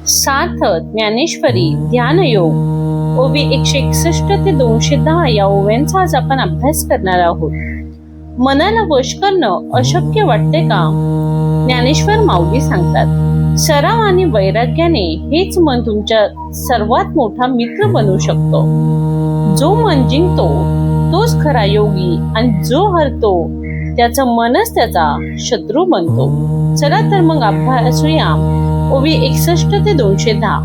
सार्थ ज्ञानेश्वरी ध्यानयोग ओवी 161 ते 210 या ओव्यांचा आज आपण अभ्यास करणार आहोत. मनाला वश करणं अशक्य वाटते का? ज्ञानेश्वर माऊली सांगतात, सराव आणि वैराग्याने हेच मन तुमच्या सर्वात मोठा मित्र बनू शकतो. जो मन जिंकतो तोच खरा योगी आणि जो हरतो त्याचं मनच त्याचा शत्रू बनतो. चला तर मग अभ्यासूया ओवी 61 ते 210.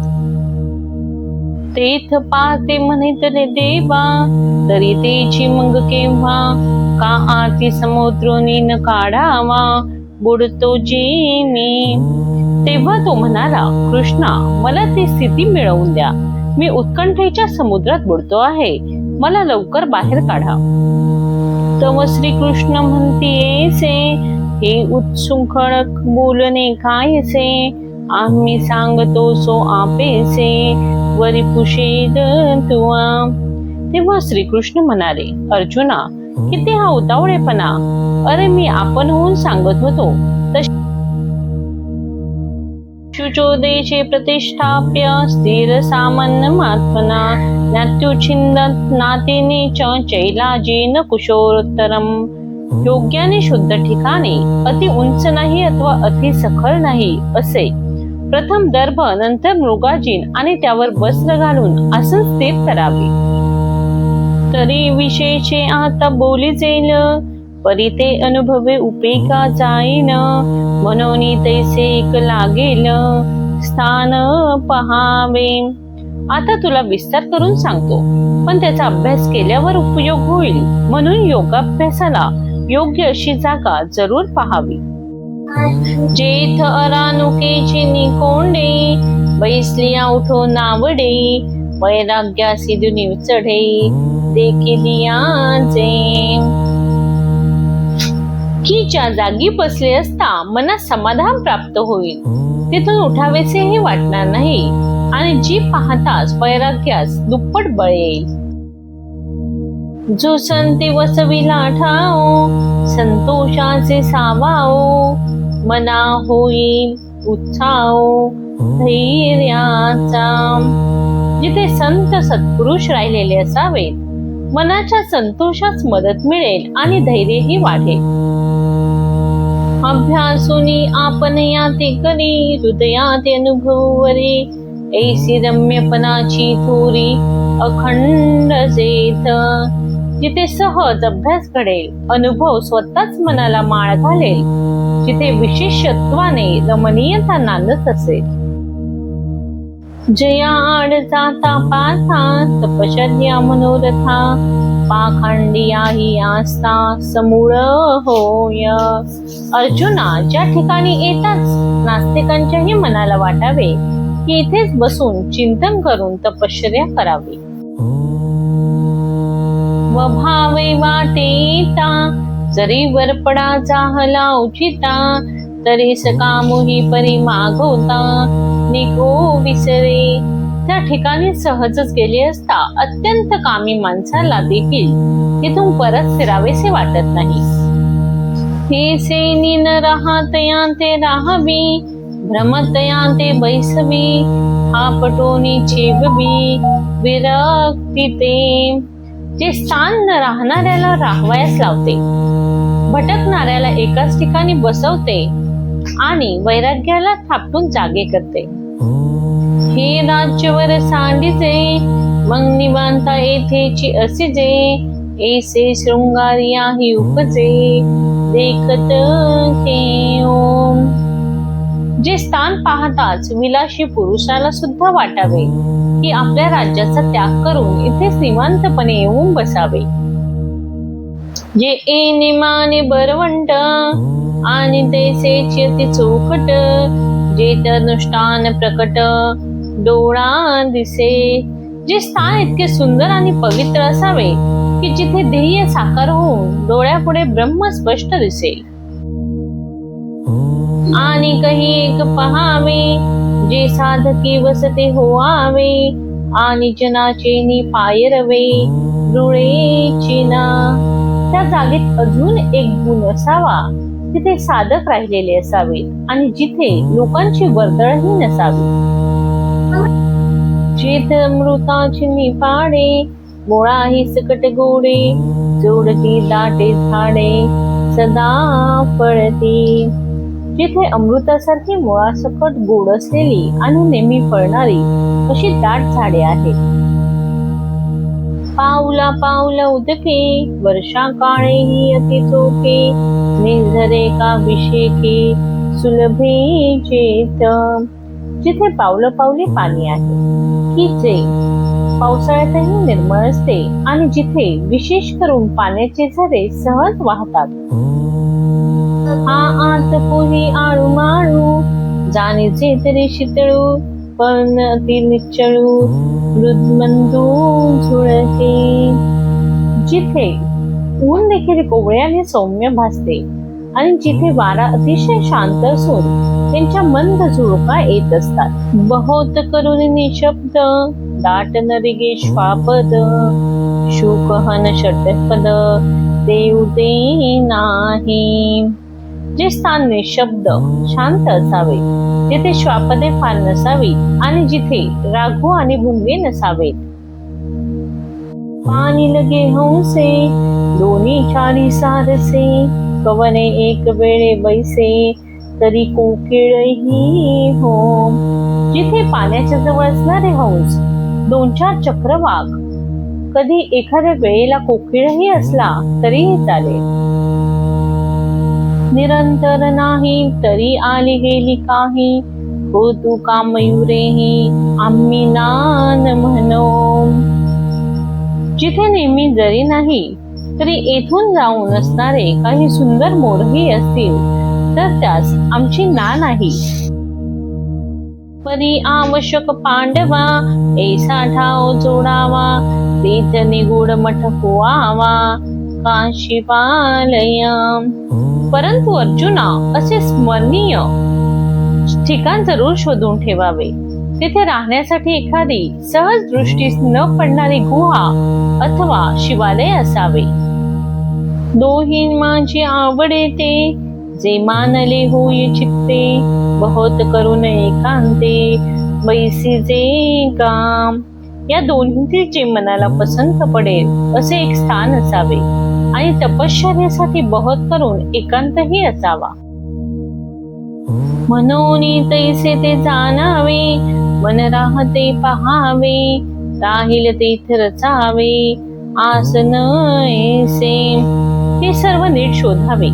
तेथ पाहते म्हणितले देवा, तरी तेची मग केव्हा, का आती समुद्रोनी न काढावा, बुडतो जी मी. तेव्हा तो म्हणाला, कृष्णा मला ती स्थिती मिळवून द्या, मी उत्कंठेच्या समुद्रात बुडतो आहे, मला लवकर बाहेर काढा. तव श्रीकृष्ण म्हणतीयसे, हे उत्सुंखळ बोलणे कायसे, आम्ही सांगतो सो आपेसे, वरी पुषेद तुवा. तेव्हा श्रीकृष्ण म्हणाले, अर्जुना किती हा उतावळेपणा, अरे मी आपण होऊन सांगत होतो. शुचोदेशे प्रतिष्ठाप्य स्थिर सामान्य मात्मना, नात्युच्छिंदत नातेने च चैलाजेन कुशोत्तरम. योग्याने शुद्ध ठिकाणी, अति उंच नाही अथवा अति सखल नाही असे. प्रथम दर्भ, नंतर मृगाजीन आणि त्यावर वस्त्र घालून आसन स्थिर करावे. तरी विशेषे आता बोली जेल, परी ते अनुभवे उपेगा जाईन, म्हणून तैसे एक लागेल स्थान पहावे. आता तुला विस्तार करून सांगतो, पण त्याचा अभ्यास केल्यावर उपयोग होईल, म्हणून योगाभ्यासाला योग्य अशी जागा जरूर पहावी. जेथ अरानुकेची निकोंडे, बैसलिया उठो नावडे, वैराग्यासी दुनी चढे, देखिलियाचे. की ज्या जागी बसले असता मनात समाधान प्राप्त होईल, तिथून उठावेसेही वाटणार नाही आणि जी पाहताच वैराग्यास दुप्पट बळ येईल. जो संती वसविला ठाओ, संतोषाचे सावाओ, मना होईल उत्साह धैर्याचा. जिथे संत सत्पुरुष राहिलेले असावेत, मनाच्या संतोषास मदत मिळेल आणि धैर्यही वाढेल. अभ्यासूनी आपण याते करी, हृदयात अनुभवरे, ऐसी रम्यपणाची थोरी अखंड जेथ. जिथे सहज अभ्यास घडेल, अनुभव स्वतःच मनाला माळ घालेल, जिथे विशेषत्वाने रमणीयता नांदत असेल. जया आड जाता पाथा, तपश्चर्या मनोरथा, पाखंडिया ही आस्था समूळ होय. अर्जुना ज्या ठिकाणी येताच नास्तिकांच्याही मनाला वाटावे की इथेच बसून चिंतन करून तपश्चर्या करावी. व भावे वाटेता, जरी वरपडा जाहला उचिता, तरी सकामुही परी मागवता, निघो विसरे. त्या ठिकाणी सहजच गेले असता अत्यंत कामी माणसाला देखील तिथून परत फिरावेसे वाटत नाही. हे सेनी न राहतया ते राहावी, भ्रमतया ते बैसवी, हा पटोनी छेबवी, विरक्ती ते. जे स्थान न राहणाऱ्याला राहावयास लावते, भटकणाऱ्याला एकाच ठिकाणी बसवते आणि वैराग्याला थापटून जागे करते. हे राज्यवर सांडीचे, मग निवांता येथेची असिजे, ऐसे शृंगारिया ही उपजे, देखत घेऊन. जे स्थान पाहताच विलाशी पुरुषाला सुद्धा वाटावे की आपल्या राज्याचा त्याग करून इथेच निवांतपणे येऊन बसावे. जे निमाने बरवंट आणि तैसेची अति चौकट, जे अनुष्ठान प्रकट डोळा दिसे. जे स्थान इतके सुंदर आणि पवित्र असावे की जिथे ध्येय साकार होऊन डोळ्यापुढे ब्रह्म स्पष्ट दिसेल. आणि काही एक पहावे, जे साधकी वसते होआवे, आणि जनाचे नि पायरवे रुळेची ना. त्या जागेत अजून एक गुण असावा, तिथे साधक राहिलेले असावेत आणि जिथे लोकांची वर्दळही नसावी. जेथ अमृताची निपाडे, मुळाही सकट गोडे, जोडती दाटे झाडे, सदा फळती. जिथे अमृतासारखी मुळासकट गोड असलेली आणि नेहमी फळणारी अशी दाट झाडे आहेत. पाऊला पाऊला उदके, वर्षा काळेही अति चोखे, निझरे काभिषेके, सुलभे जेत. जिथे पावलं पावली पाणी आहे की जे पावसाळ्यातही निर्मळ असते आणि जिथे विशेष करून पाण्याचे झरे सहज वाहतात. हा आत पोही आळू माळू, जाणीचे तरी शीतळू, पण अति निच्चळू, मृदमंदू झुळके. जिथे ऊन देखील कोवळ्याने सौम्य भासते आणि जिथे वारा अतिशय शांत असून त्यांच्या मंद झुळका येत असतात. बहुत करून निशब्द, दाट नरिगे श्वापद, शुकहन षटपद, देव ते नाही. जे स्थान निशब्द शांत असावे, जिथे श्वापदे फार नसावी आणि जिथे राघू आणि भुंगे नसावेत. पाणी लगे हंसे, दोन्ही चारी सारसे, कवने एक वेळे बैसे, तरी कोकिळही हो. जिथे पाण्याच्या जवळ असणारे हंस, दोन चार चक्रवाक, कधी एखाद्या वेळेला कोकिळही असला तरीही चालेल. निरंतर नाही तरी आली गेली काही, हो तू का मयुरेही आम्ही नान म्हणो. जिथे नेहमी जरी नाही तरी येथून जाऊन असणारे काही सुंदर मोरही असतील तर त्यास आमची ना नाही. परी आवश्यक पांडवा, ऐसा ठाव जोडावा, तेथ निगूढ मठ होवावा, काशीपालय. परंतु अर्जुना, असे स्मरणीय ठिकाण जरूर शोधून ठेवावे. तिथे राहण्यासाठी एखादी सहज दृष्टीस न पडणारी गुहा अथवा शिवालय असावे. दोही माझी आवडे ते, जे मानले होई चित्ते, बहुत करून एकांते, बैसीचे काम. या दोन्हीतील जे मनाला पसंत पडेल असे एक स्थान असावे आणि तपश्चर्येसाठी बहुत करून एकांतही असावा. म्हणून तैसे ते जाणावे, मन राहते पहावे, राहील तेथ रचावे, आसन ऐसे. हे सर्व नीट शोधावे,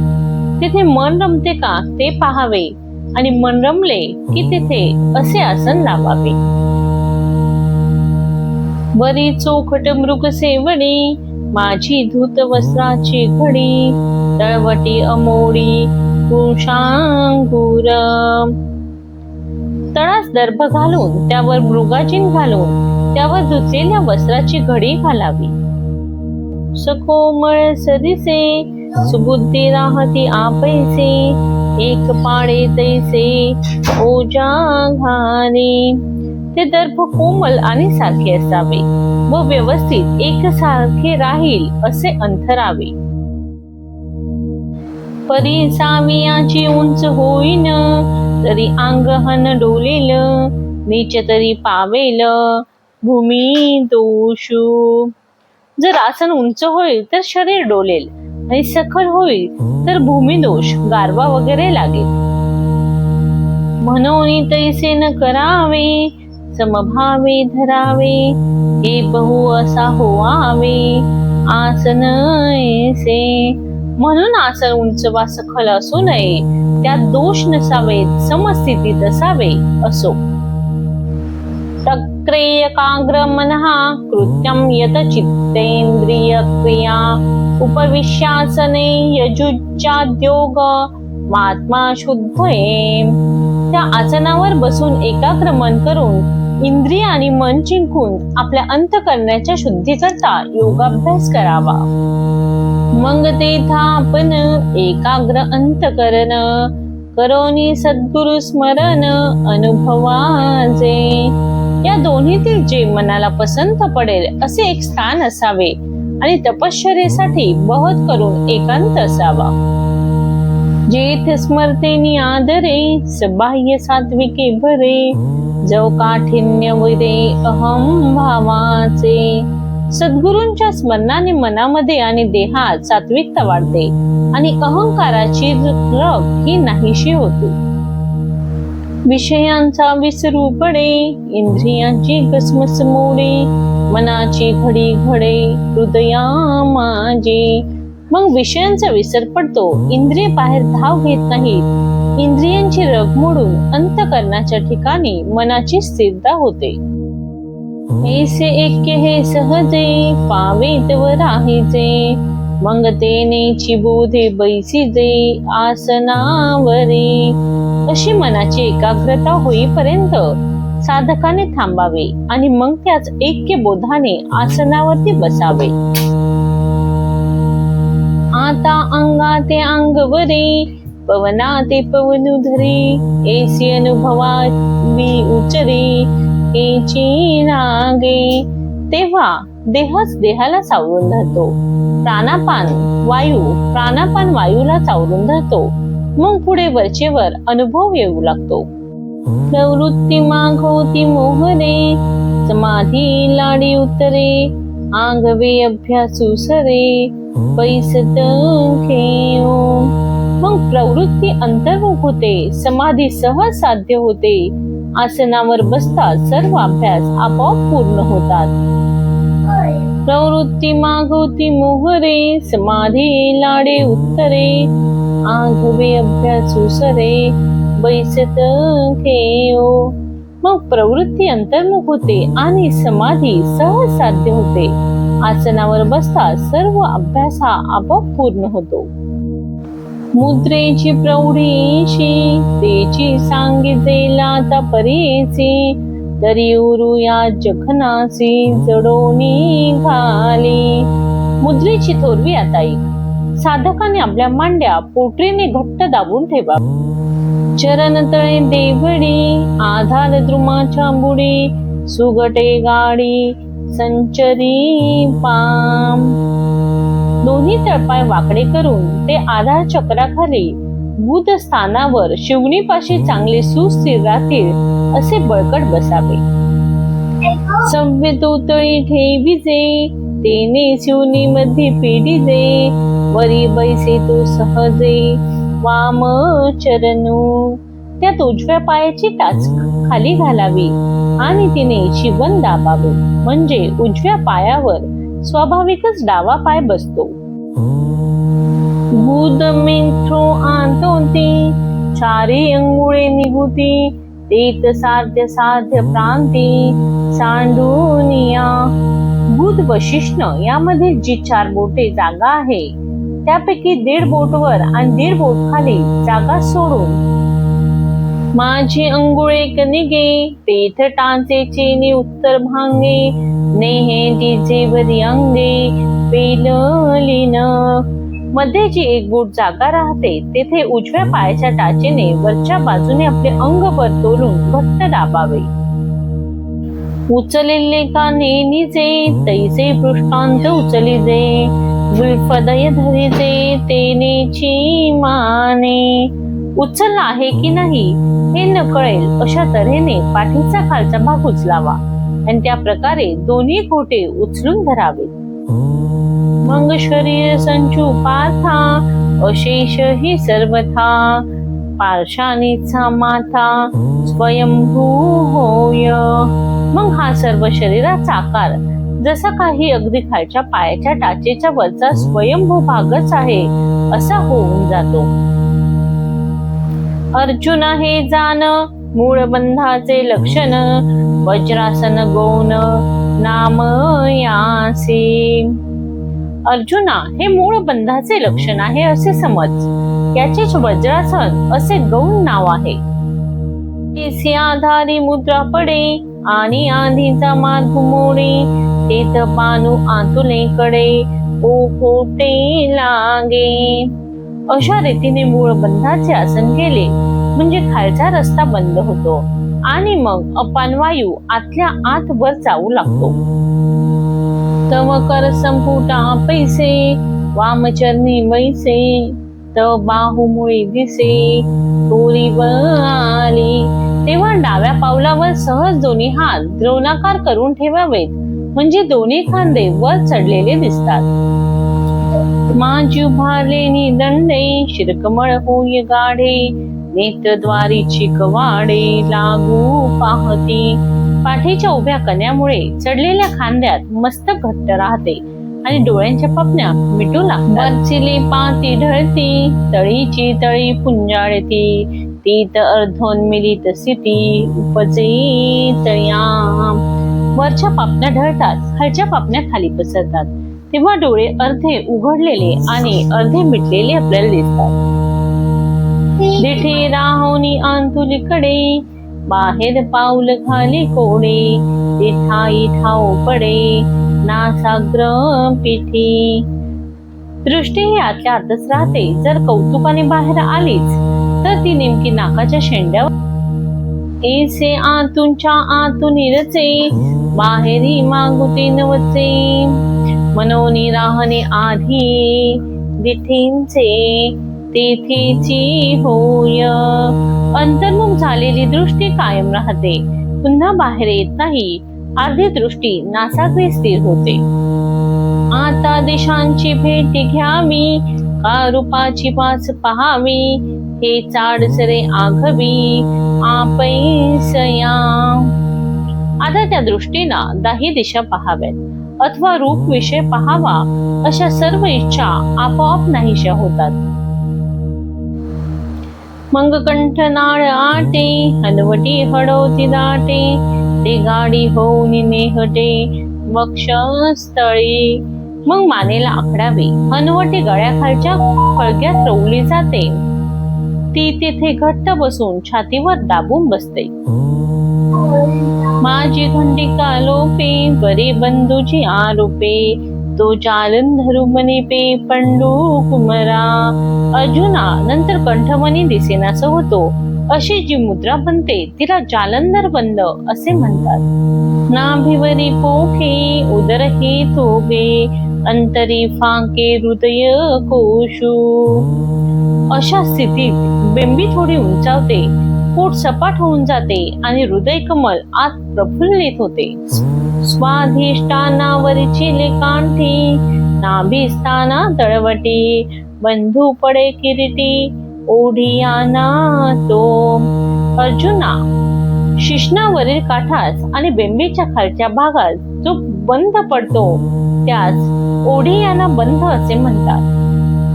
तिथे मन रमते का ते पाहावे आणि मन रमले की तिथे असे आसन लावावे. बरी चोखट मृग सेवडी, माझी धूत वस्त्राची घडी, तळवटी अमोडी कुशांगूर. तळास दर्भ घालून त्यावर मृगाचीन घालून त्यावर धुतलेल्या वस्त्राची घडी घालावी. सकोमळ सदिसे, सुबुद्धी राहती आपैसे, एक पाडे तैसे ओजा घाले. ते दर्भ कोमल आणि सारखे असावे व व्यवस्थित एकसारखे राहील असे अंथरावे. परी सावियाची उंच होईन, तरी अंगहन डोलेल, नीच तरी पावेल भूमी दोषू. जर आसन उंच होईल तर शरीर डोलेल आणि सखल होईल तर भूमी दोष गारवा वगैरे लागेल. म्हणून तैसे न करावे, समभावे धरावे, हे बहु असा होवावे, आसन ऐसे. म्हणून आसन उंच वा सखल असू नये, त्यात दोष नसावेत, समस्थितीत असावे असो. तक्रे एकाग्र मनहा, कृत्यं यत चित्तेंद्रिय क्रिया, उपविश्यासने यजुज्याद्योग, महात्मा शुद्धये. त्या आसनावर बसून एकाग्र मन करून इंद्रिय आणि मन जिंकून आपल्या अंतःकरणाच्या शुद्धीकरता योगाभ्यास करावा. मग तेथा आपण एकाग्र अंतःकरण करोनी सद्गुरु स्मरण अनुभवाचे. या दोन्हीतील जे मनाला पसंत पडेल असे एक स्थान असावे आणि तपश्चर्येसाठी बहुत करून एकांत असावा. जेथ स्मरतेनी आदरे, सबाह्य सात्विके भरे, जो काठिन्य वैरे अहम भावाचे. सद्गुरूंच्या स्मरणाने मनामध्ये आणि देहात सात्विकता वाढते आणि अहंकाराची रग ही नाहीशी होते. विषयांचा विसरू पडे, इंद्रियांची घसमस मोडे, मनाची घडी घडे हृदया माझे. मग विषयांचा विसर पडतो, इंद्रिय बाहेर धाव घेत नाहीत, इंद्रियांची रग मोडून अंतःकरणाच्या ठिकाणी मनाची स्थिरता होते. ऐसे ऐक्य हे सहजे पावे तव राहीचे, मग तेनेची बोधे बैसीजे आसनावरे. अशी मनाची एकाग्रता होईपर्यंत साधकाने थांबावे आणि मग त्याच ऐक्य बोधाने आसनावरती बसावे. आता अंगाते अंगवरे, पवनाते पवनु धरे, ऐसी अनुभवा मी उचरे एची नागे. तेव्हा देहच देहाला सावरून धरतो, प्राणापान वायूला चावरून धरतो. मग पुढे वरचेवर अनुभव येऊ लागतो. प्रवृत्ती मागवती मोहरे, समाधी लाडी उतरे, आंगवे अभ्यासू सरे पैसत घेऊ. मग प्रवृत्ती अंतर्मुख होते, समाधी सहज साध्य होते, आसनावर बसता सर्व अभ्यास आपोआप पूर्ण होतात. प्रवृत्ती मागवती मोहरे, समाधी लाडे उत्तरे, आघवे अभ्यासू सरे बैसत घेऊ. मग प्रवृत्ती अंतर्मुख होते आणि समाधी सहज साध्य होते, आसनावर बसता सर्व अभ्यास हा आपोआप पूर्ण होतो. मुद्रेची प्रौढीशी तेची सांगितले लाता परीची, तरी उरू या जखनासी जडोनी घाली. मुद्रेची थोरवी आता ऐक. साधकाने आपल्या मांड्या पोटरीने घट्ट दाबून ठेवा. चरण तळे देवडी, आधार द्रुमाच्या बुडी, सुगटे गाडी संचरी पाम. दोन्ही तळपाय वाकडे करून ते आधार चक्राखाली बुध स्थानावर शिवणीपाशी चांगले सुस्थिर राहतील असे बळकट बसावे. सव्य तोतळी ठेवीजे, तेने शिवणी मध्ये पेढीजे, वरी बैसे तो सहजे वाम चरणू. त्यात उजव्या पायाची टाच खाली घालावी आणि तिने शिवण दाबावे, म्हणजे उजव्या पायावर स्वाभाविकच डावा पाय बसतो. बुध मिंथ्रो आंतोती, चारी अंगुळे निगुती, तेत साध्य साध्य प्रांती सांडूनिया. बुध व शिष्ण यामध्ये जी 4 बोटे जागा आहे, त्यापैकी 1.5 बोट वर आणि 1.5 बोट खाली जागा सोडून माझी अंगुळे कनिगे, तेथ टांचे चेनी उत्तर भांगे, नेहे तिचे वरी अंगे पेललीन. मध्ये जी 1 बोट जागा राहते तेथे उजव्या पायाच्या टाचेने वरच्या बाजूने आपले अंग परतोलून घट्ट दाबावे. उचलेले का नेनीचे, तैसे पृष्ठांत उचलीजे, विल्फदय धरीजे तेनेची माने. उचलला आहे की नाही हे न कळेल अशा तऱ्हेने पाठीचा खालचा भाग उचलावा आणि त्या प्रकारे दोन्ही घोटे उचलून धरावे. मग शरीर संचू पाथा, अशेष ही सर्वथा, पार्शानीचा माथा स्वयंभू होय. मग हा सर्व शरीराचा आकार जसा काही अगदी खालच्या पायाच्या टाचेच्या वरचा स्वयंभू भागच आहे असा होऊन जातो. अर्जुन हे जाण मूळ बंधाचे लक्षण, वज्रासन गौण नाम यासी. अर्जुना हे मूळ बंधाचे लक्षण आहे असे समज, याचेच वज्रासन असे गौण नाव आहे. तेसी आधारी मुद्रा पडे आणि आधीचा मार्ग मोडे, तेथ पानू आतुले कडे ओहोटे लागे. अशा रीतीने मूळ बंधाचे आसन केले म्हणजे खालचा रस्ता बंद होतो आणि मग अपान वायू आतल्या आत वर जाऊ लागतो. तव कर संपुटा पैसे, वामचरणी वैसे, तव बाहुमुळे दिसे तोरी आली. तेव्हा डाव्या पावलावर सहज दोन्ही हात द्रोणाकार करून ठेवावेत, म्हणजे दोन्ही खांदे वर चढलेले दिसतात. माजी उभारले निदंडे, शिरकमळ होय गाढे, नेत्रद्वारीची कवाडे लागू पाहती. पाठीच्या उभ्या कण्यामुळे चढलेल्या खांद्यात मस्तक घट्ट राहते आणि डोळ्यांच्या पापण्या मिटू लागतात. वरचिली पाती ढळती, तळीची तळी पुंजाळती, तीत अर्धोन्मिलित स्थिती उपजे तया. वरच्या पापण्या ढळतात, खालच्या पापण्या खाली पसरतात, तेव्हा डोळे अर्धे उघडलेले आणि अर्धे मिटलेले आपल्याला दिसतात. दिठे राहोनी अंतुलीकडे, बाहेर पाऊल खाली कोडे, तिठाई ठाऊ पडे नासाग्र पिठी. दृष्टी ही आतल्या आतच राहते. जर कौतुकाने बाहेर आलीच तर ती नेमकी नाकाच्या शेंड्यावर. ऐसे आतूनच्या आतून रचे, बाहेरी मागुती नवचे, मनोनी राहणे आधी दिठींचे तेथेची होय. अंतर्मुख झालेली दृष्टी कायम राहते, पुन्हा बाहेर येत नाही. अर्धी दृष्टी नासाग्रे स्थिर होते. आता दिशांची भेट घ्यावी, का रूपाची वाच पहावी, हे चाडसरे आघवी आपैसया. आता त्या दृष्टीला दाही दिशा पहाव्यात अथवा रूप विषय पहावा, अशा सर्व इच्छा आपोआप नाहीशा होतात. मग कंठ नाळ आटे, हलवटी हडवती दाटे, ते गाडी होऊन नेहटे वक्षस्थळी. मग मानेला आखडावी, हनवटी गळ्याखालच्या फळक्यात रोवली जाते, ती तेथे घट्ट बसून छातीवर दाबून बसते. माझी खंडिका लोपे, बरे बंधूची आरोपे, तो जालंधरू मनी पे पंडू कुमरा. अर्जुना, नंतर कंठमणी दिसेनासा होतो, अशी जी मुद्रा बनते तिला जालंधर बंद असे म्हणतात. नाभिवरी पोखे, उदरही तोगे, अंतरी फांके हृदय कोशू. अशा स्थितीत बेंबी थोडी उंचावते, पोट सपाट होऊन जाते आणि हृदय कमल आत प्रफुल्लित होते. स्वाधिष्ठानावरची लेकांठी, नाभिस्थाना तळवटी, बंधू पडे किरीटी, ओढियाना तो. अर्जुना, शिश्नावरील काठास आणि बेंबीच्या खालच्या भागात जो बंध पडतो त्यास ओढियाना बंध असे म्हणतात.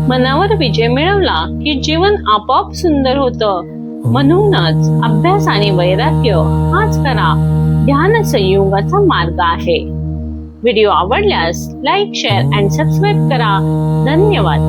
मनावर विजय मिळवला की जीवन आपोआप सुंदर होतं. म्हणूनच अभ्यास आणि वैराग्य हाच खरा ध्यान संयोगाचा मार्ग आहे. व्हिडिओ आवडल्यास लाईक, शेअर आणि सबस्क्राईब करा. धन्यवाद.